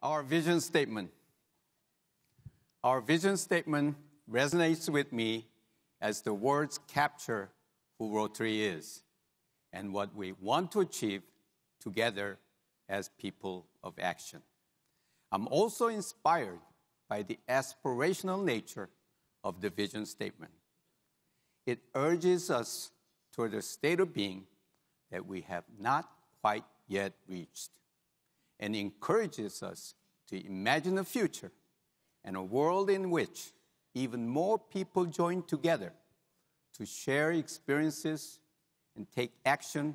Our vision statement. Our vision statement resonates with me as the words capture who Rotary is and what we want to achieve together as people of action. I'm also inspired by the aspirational nature of the vision statement. It urges us toward a state of being that we have not quite yet reached, and encourages us to imagine a future and a world in which even more people join together to share experiences and take action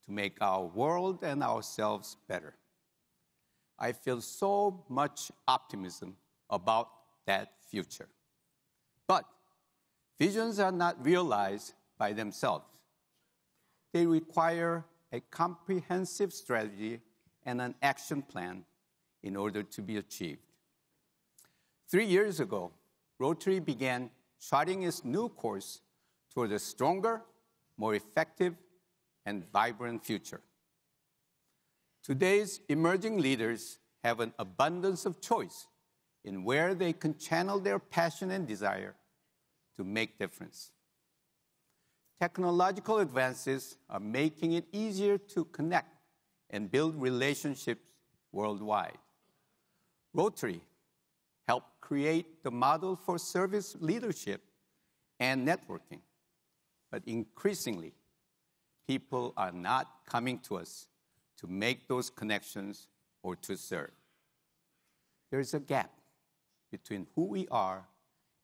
to make our world and ourselves better. I feel so much optimism about that future. But visions are not realized by themselves. They require a comprehensive strategy and an action plan in order to be achieved. 3 years ago, Rotary began charting its new course toward a stronger, more effective, and vibrant future. Today's emerging leaders have an abundance of choice in where they can channel their passion and desire to make difference. Technological advances are making it easier to connect and build relationships worldwide. Rotary helped create the model for service leadership and networking, but increasingly, people are not coming to us to make those connections or to serve. There is a gap between who we are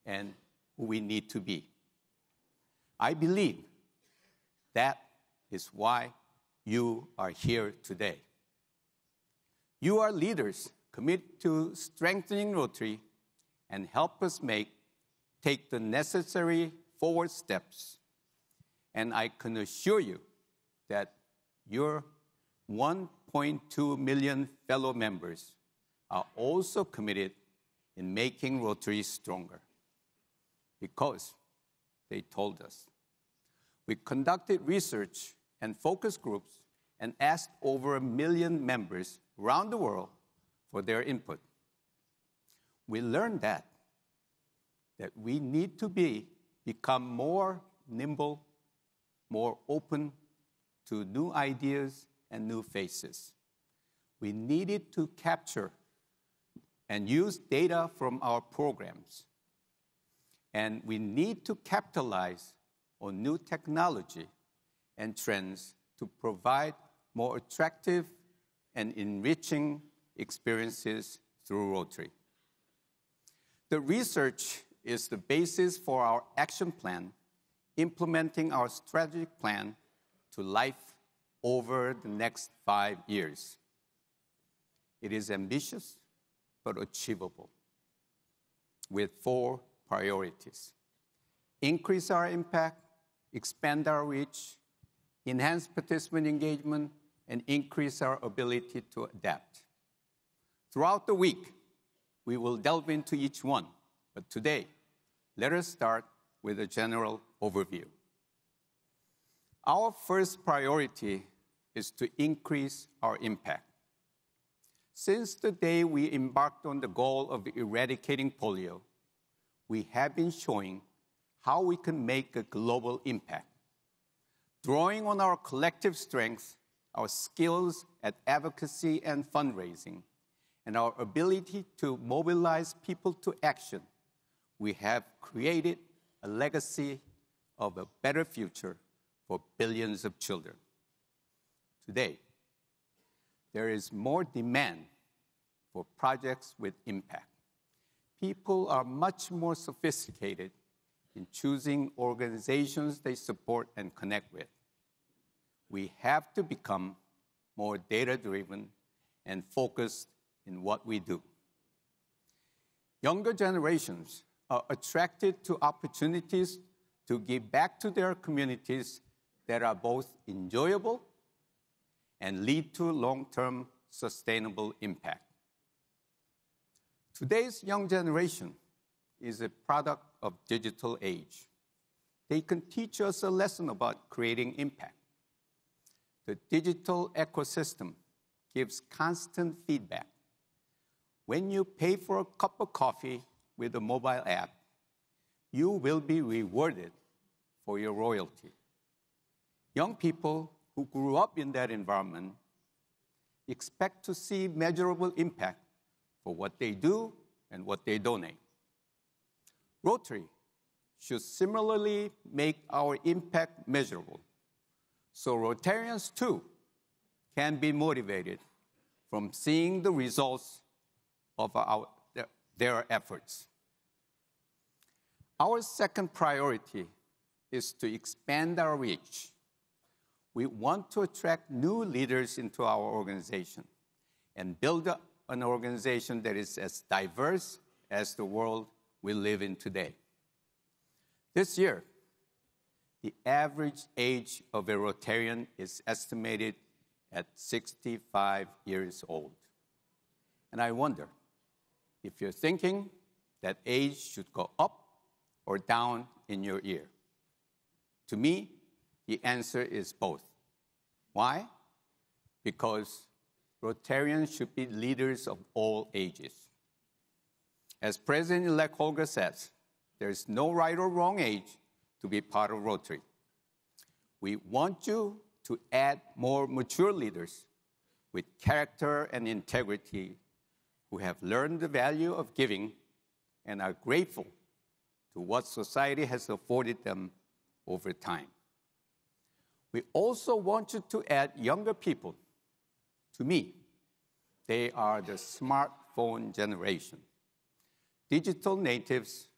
and who we need to be. I believe that is why you are here today. You are leaders committed to strengthening Rotary and help us take the necessary forward steps. And I can assure you that your 1.2 million fellow members are also committed in making Rotary stronger, because they told us. We conducted research and focus groups and asked over 1 million members around the world for their input. We learned that we need to become more nimble, more open to new ideas and new faces. We needed to capture and use data from our programs. And we need to capitalize on new technology and trends to provide more attractive and enriching experiences through Rotary. The research is the basis for our action plan, implementing our strategic plan to life over the next 5 years. It is ambitious, but achievable, with 4 priorities: increase our impact, expand our reach, enhance participant engagement, and increase our ability to adapt. Throughout the week, we will delve into each one, but today, let us start with a general overview. Our first priority is to increase our impact. Since the day we embarked on the goal of eradicating polio, we have been showing how we can make a global impact. Drawing on our collective strengths, our skills at advocacy and fundraising, and our ability to mobilize people to action, we have created a legacy of a better future for billions of children. Today, there is more demand for projects with impact. People are much more sophisticated in choosing organizations they support and connect with. We have to become more data-driven and focused in what we do. Younger generations are attracted to opportunities to give back to their communities that are both enjoyable and lead to long-term sustainable impact. Today's young generation is a product of digital age. They can teach us a lesson about creating impact. The digital ecosystem gives constant feedback. when you pay for a cup of coffee with a mobile app, you will be rewarded for your loyalty. Young people who grew up in that environment expect to see measurable impact for what they do and what they donate. Rotary should similarly make our impact measurable, so Rotarians too can be motivated from seeing the results of their efforts. Our second priority is to expand our reach. We want to attract new leaders into our organization and build an organization that is as diverse as the world we live in today. This year, the average age of a Rotarian is estimated at 65 years old. And I wonder if you're thinking that age should go up or down in your ear. To me, the answer is both. Why? Because Rotarians should be leaders of all ages. As President-elect Holger says, there is no right or wrong age to be part of Rotary. We want you to add more mature leaders with character and integrity who have learned the value of giving and are grateful to what society has afforded them over time. We also want you to add younger people. To me, they are the smartphone generation, digital natives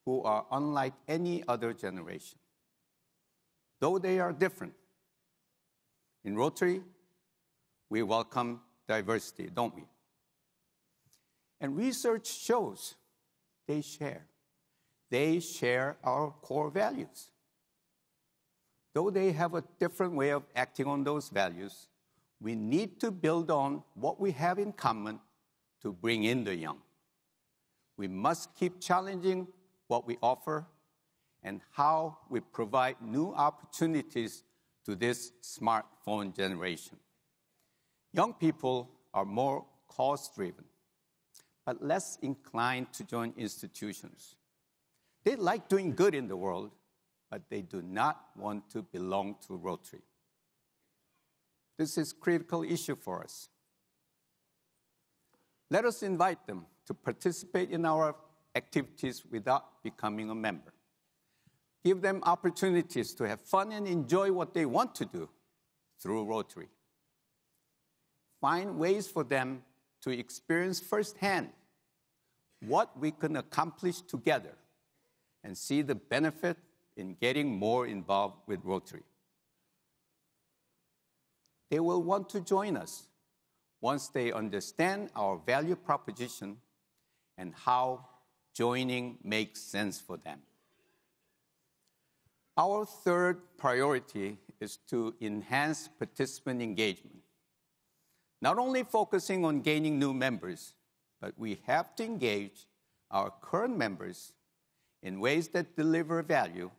who are unlike any other generation. Though they are different, in Rotary, we welcome diversity, don't we? And research shows they share. They share our core values. Though they have a different way of acting on those values, we need to build on what we have in common to bring in the young. We must keep challenging what we offer and how we provide new opportunities to this smartphone generation. Young people are more cause-driven, but less inclined to join institutions. They like doing good in the world, but they do not want to belong to Rotary. This is a critical issue for us. Let us invite them to participate in our activities without becoming a member. Give them opportunities to have fun and enjoy what they want to do through Rotary. Find ways for them to experience firsthand what we can accomplish together and see the benefit in getting more involved with Rotary. They will want to join us once they understand our value proposition and how joining makes sense for them. Our third priority is to enhance participant engagement. Not only focusing on gaining new members, but we have to engage our current members in ways that deliver value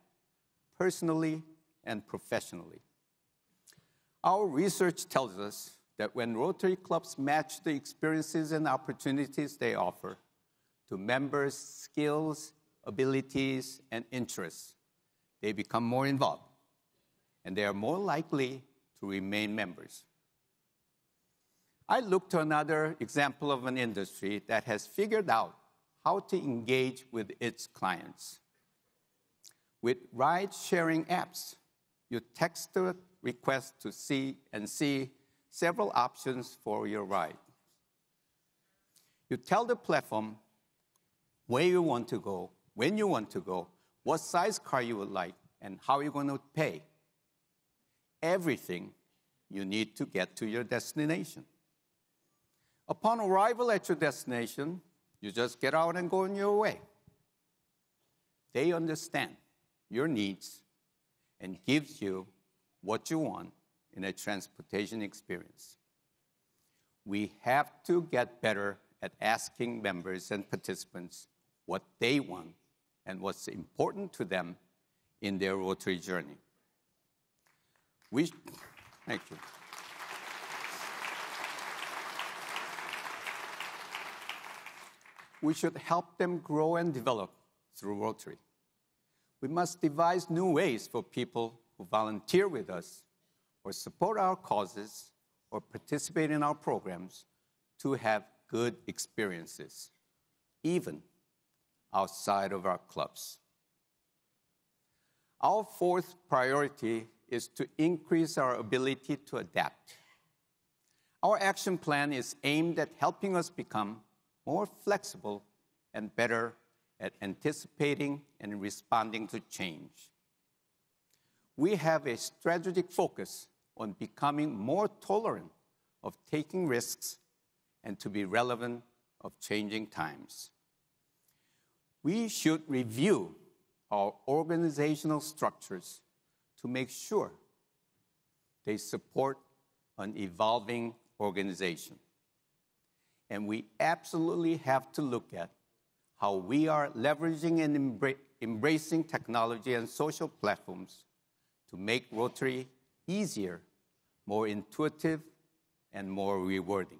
personally and professionally. Our research tells us that when Rotary clubs match the experiences and opportunities they offer to members' skills, abilities, and interests, they become more involved, and they are more likely to remain members. I look to another example of an industry that has figured out how to engage with its clients. With ride-sharing apps, you text a request to see several options for your ride. You tell the platform where you want to go, when you want to go, what size car you would like, and how you're going to pay. Everything you need to get to your destination. Upon arrival at your destination, you just get out and go on your way. They understand your needs and gives you what you want in a transportation experience. We have to get better at asking members and participants what they want and what's important to them in their Rotary journey. Thank you. we should help them grow and develop through Rotary. We must devise new ways for people who volunteer with us or support our causes or participate in our programs to have good experiences, even outside of our clubs. Our fourth priority is to increase our ability to adapt. Our action plan is aimed at helping us become more flexible and better at anticipating and responding to change. We have a strategic focus on becoming more tolerant of taking risks and to be relevant of changing times. We should review our organizational structures to make sure they support an evolving organization. And we absolutely have to look at how we are leveraging and embracing technology and social platforms to make Rotary easier, more intuitive, and more rewarding.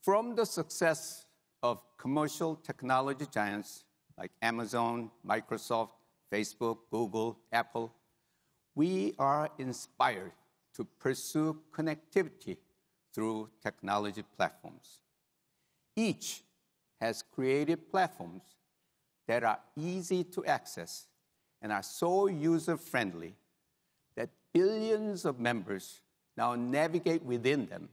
From the success of commercial technology giants like Amazon, Microsoft, Facebook, Google, Apple, we are inspired to pursue connectivity through technology platforms. Each has created platforms that are easy to access and are so user-friendly that billions of members now navigate within them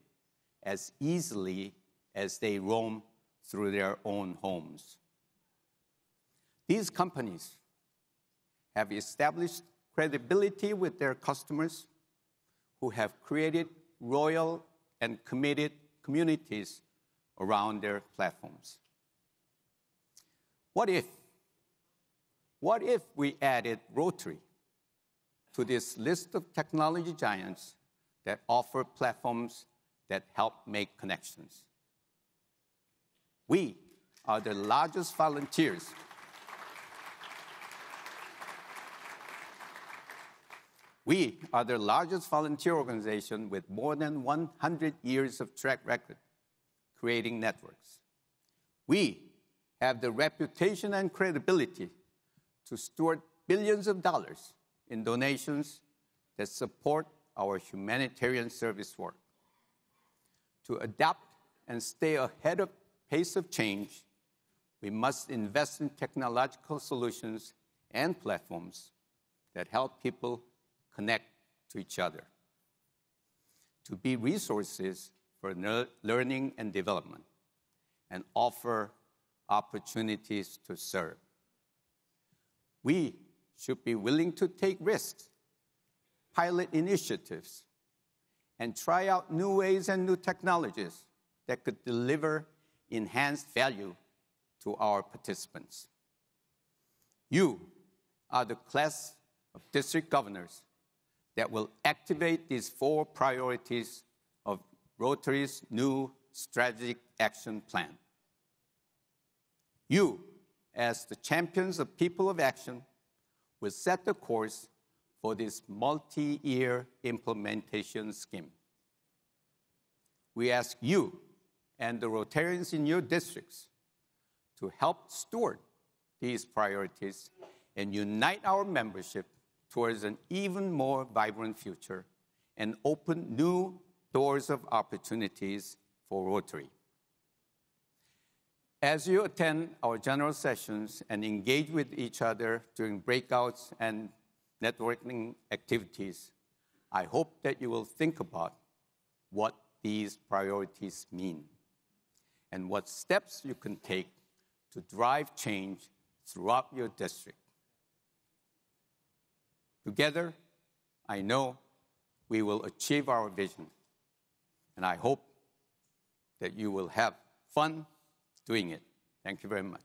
as easily as they roam through their own homes. These companies have established credibility with their customers who have created loyal and committed communities around their platforms. What if we added Rotary to this list of technology giants that offer platforms that help make connections? We are the largest volunteers. We are the largest volunteer organization with more than 100 years of track record creating networks. We have the reputation and credibility to steward billions of dollars in donations that support our humanitarian service work. To adapt and stay ahead of pace of change, we must invest in technological solutions and platforms that help people connect to each other, to be resources for learning and development, and offer opportunities to serve. We should be willing to take risks, pilot initiatives, and try out new ways and new technologies that could deliver enhanced value to our participants. You are the class of district governors that will activate these four priorities of Rotary's new strategic action plan. You, as the champions of people of action, will set the course for this multi-year implementation scheme. We ask you and the Rotarians in your districts to help steward these priorities and unite our membership towards an even more vibrant future and open new doors of opportunities for Rotary. As you attend our general sessions and engage with each other during breakouts and networking activities, I hope that you will think about what these priorities mean and what steps you can take to drive change throughout your district. Together, I know we will achieve our vision, and I hope that you will have fun doing it. Thank you very much.